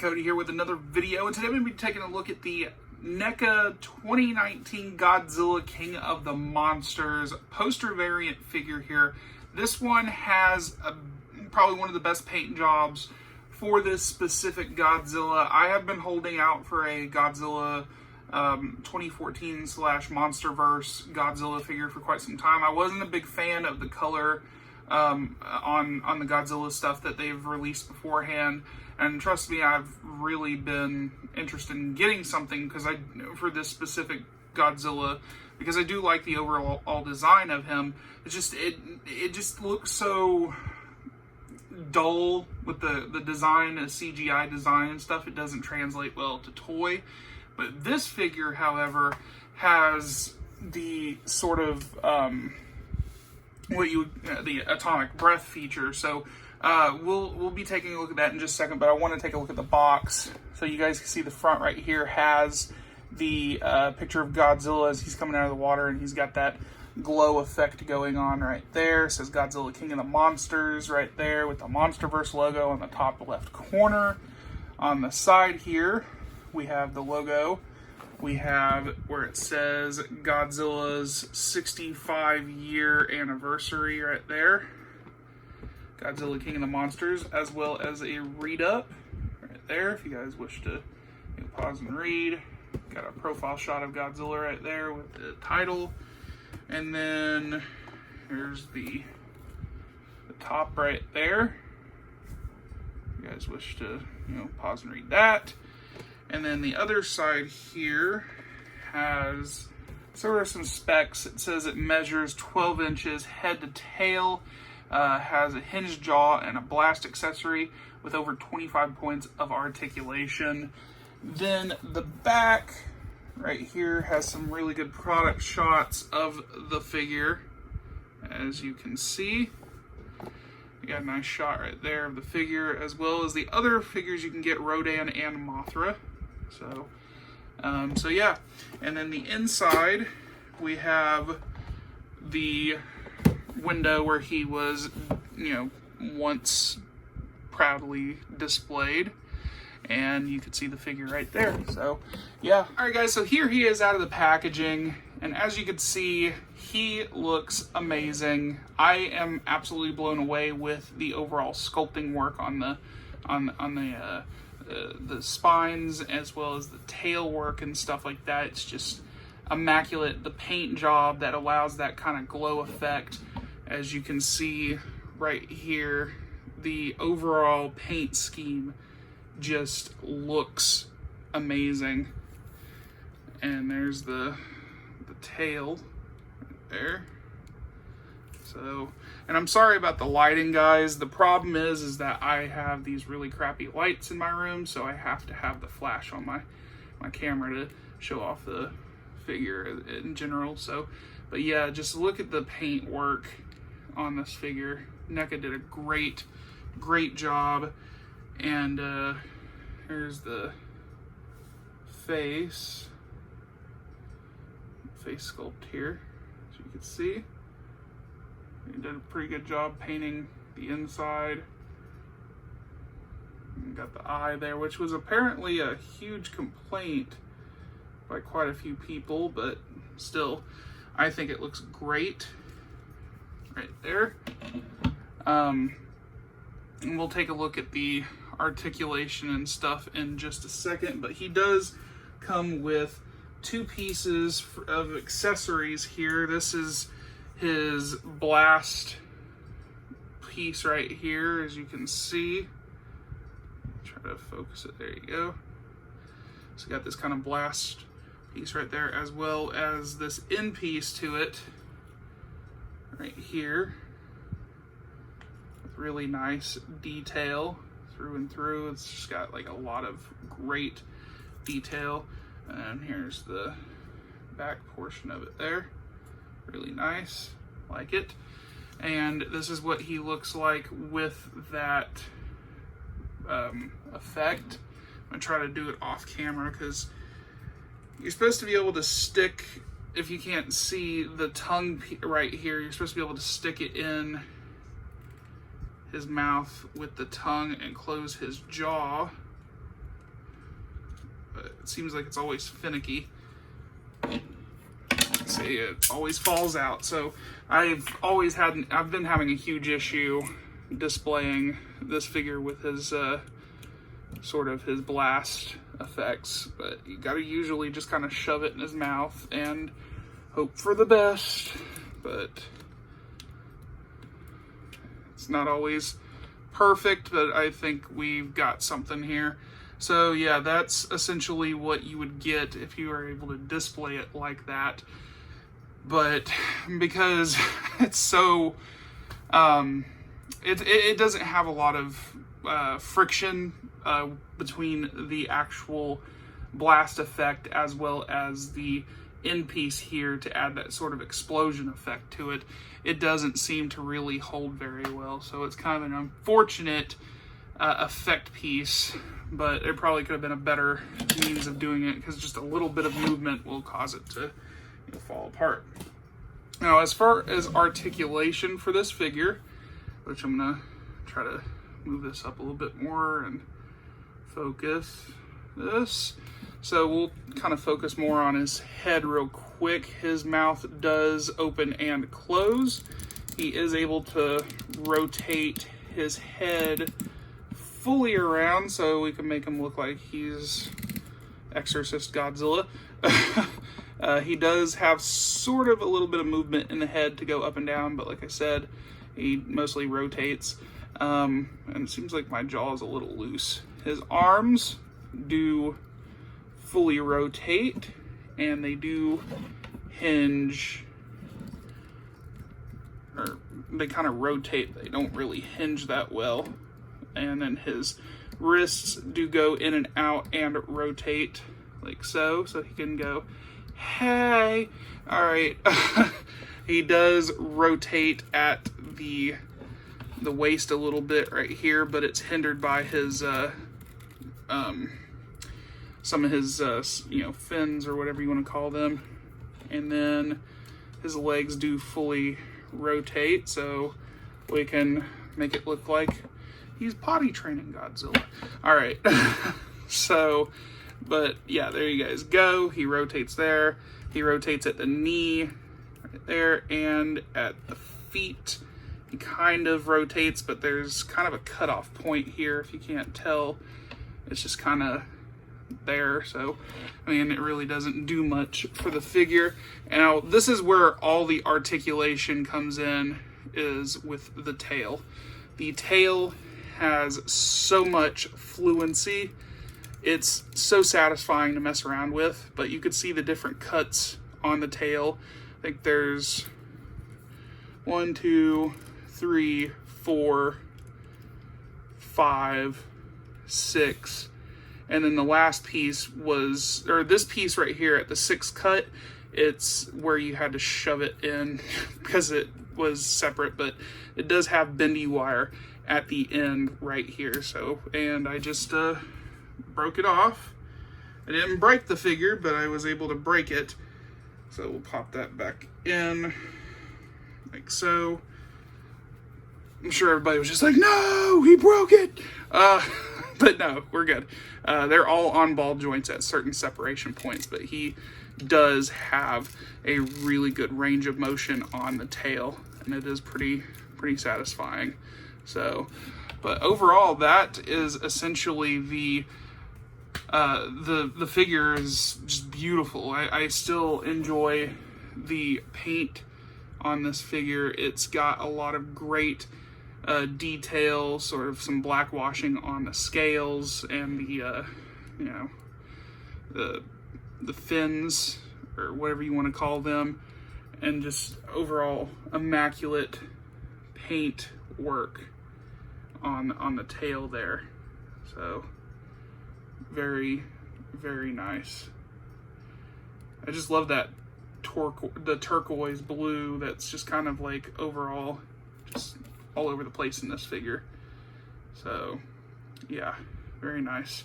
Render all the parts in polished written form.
Cody here with another video, and today we're going to be taking a look at the NECA 2019 Godzilla King of the Monsters poster variant figure here. This one has probably one of the best paint jobs for this specific Godzilla. I have been holding out for a Godzilla 2014/Monsterverse Godzilla figure for quite some time. I wasn't a big fan of the color on the Godzilla stuff that they've released beforehand, and trust me, I've really been interested in getting something for this specific Godzilla, because I do like the overall design of him. It just looks so dull with the design, the CGI design and stuff. It doesn't translate well to toy. But this figure, however, has the sort of the atomic breath feature. So we'll be taking a look at that in just a second, but I want to take a look at the box. So you guys can see the front right here has the picture of Godzilla as he's coming out of the water, and he's got that glow effect going on right there. It says Godzilla King of the Monsters right there with the Monsterverse logo on the top left corner. On the side here, we have the logo. We have where it says Godzilla's 65-year anniversary right there. Godzilla King of the Monsters, as well as a read-up right there, if you guys wish to pause and read. Got a profile shot of Godzilla right there with the title. And then here's the top right there. If you guys wish to pause and read that. And then the other side here has sort of some specs. It says it measures 12 inches head to tail, has a hinged jaw and a blast accessory with over 25 points of articulation. Then the back right here has some really good product shots of the figure, as you can see. You got a nice shot right there of the figure, as well as the other figures you can get, Rodan and Mothra. So yeah, and then the inside we have the window where he was, once proudly displayed, and you can see the figure right there. So yeah, all right guys, so here he is out of the packaging, and as you can see, he looks amazing. I am absolutely blown away with the overall sculpting work on the spines, as well as the tail work and stuff like that. It's just immaculate. The paint job that allows that kind of glow effect, as you can see right here, the overall paint scheme just looks amazing. And there's the tail right there. So, and I'm sorry about the lighting, guys. The problem is that I have these really crappy lights in my room, so I have to have the flash on my camera to show off the figure in general. So, but yeah, just look at the paint work on this figure. NECA did a great job. And here's the face sculpt here, as you can see. He did a pretty good job painting the inside. And got the eye there, which was apparently a huge complaint by quite a few people, but still, I think it looks great right there. And we'll take a look at the articulation and stuff in just a second, but he does come with two pieces of accessories here. This is his blast piece right here, as you can see. Try to focus it, there you go. So you got this kind of blast piece right there, as well as this end piece to it right here, with really nice detail through and through. It's just got like a lot of great detail. And here's the back portion of it there. Really nice, like it. And this is what he looks like with that effect. I'm gonna try to do it off camera, because you're supposed to be able to stick, if you can't see the tongue right here, you're supposed to be able to stick it in his mouth with the tongue and close his jaw it seems like it's always finicky. See, it always falls out. So I've been having a huge issue displaying this figure with his sort of his blast effects, but you gotta usually just kind of shove it in his mouth and hope for the best, but it's not always perfect, but I think we've got something here. So yeah, that's essentially what you would get if you were able to display it like that. But because it's so it doesn't have a lot of friction between the actual blast effect as well as the end piece here to add that sort of explosion effect to it. It doesn't seem to really hold very well, so it's kind of an unfortunate effect piece, but it probably could have been a better means of doing it, because just a little bit of movement will cause it to fall apart. Now, as far as articulation for this figure, which I'm gonna try to move this up a little bit more and focus this. So we'll kind of focus more on his head real quick. His mouth does open and close. He is able to rotate his head fully around so we can make him look like he's Exorcist Godzilla. He does have sort of a little bit of movement in the head to go up and down, but like I said, he mostly rotates. And it seems like my jaw is a little loose. His arms do fully rotate, and they do hinge, or they kind of rotate. They don't really hinge that well. And then his wrists do go in and out and rotate like so he can go, hey. All right. He does rotate at the waist a little bit right here, but it's hindered by his some of his fins or whatever you want to call them. And then his legs do fully rotate, so we can make it look like he's potty training Godzilla. All right. So, but yeah, there you guys go. He rotates there. He rotates at the knee right there, and at the feet he kind of rotates, but there's kind of a cutoff point here. If you can't tell, it's just kind of there. So I mean, it really doesn't do much for the figure. Now this is where all the articulation comes in, is with the tail. The tail has so much fluency. It's so satisfying to mess around with, but you could see the different cuts on the tail. I think there's 1, 2, 3, 4, 5, 6, and then the last piece was, or this piece right here at the 6th cut, it's where you had to shove it in because it was separate, but it does have bendy wire at the end right here. So, and I just broke it off. I didn't break the figure, but I was able to break it. So we'll pop that back in like so. I'm sure everybody was just like, no, he broke it. But no, we're good. They're all on ball joints at certain separation points, but he does have a really good range of motion on the tail, and it is pretty satisfying. So, but overall, that is essentially the figure is just beautiful. I still enjoy the paint on this figure. It's got a lot of great detail, sort of some black washing on the scales and the fins, or whatever you want to call them, and just overall immaculate paint work on the tail there. So very, very nice. I just love that the turquoise blue that's just kind of like overall just all over the place in this figure. So yeah, very nice.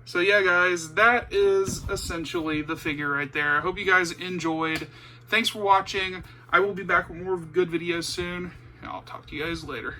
So yeah, guys, that is essentially the figure right there. I hope you guys enjoyed. Thanks for watching. I will be back with more good videos soon, and I'll talk to you guys later.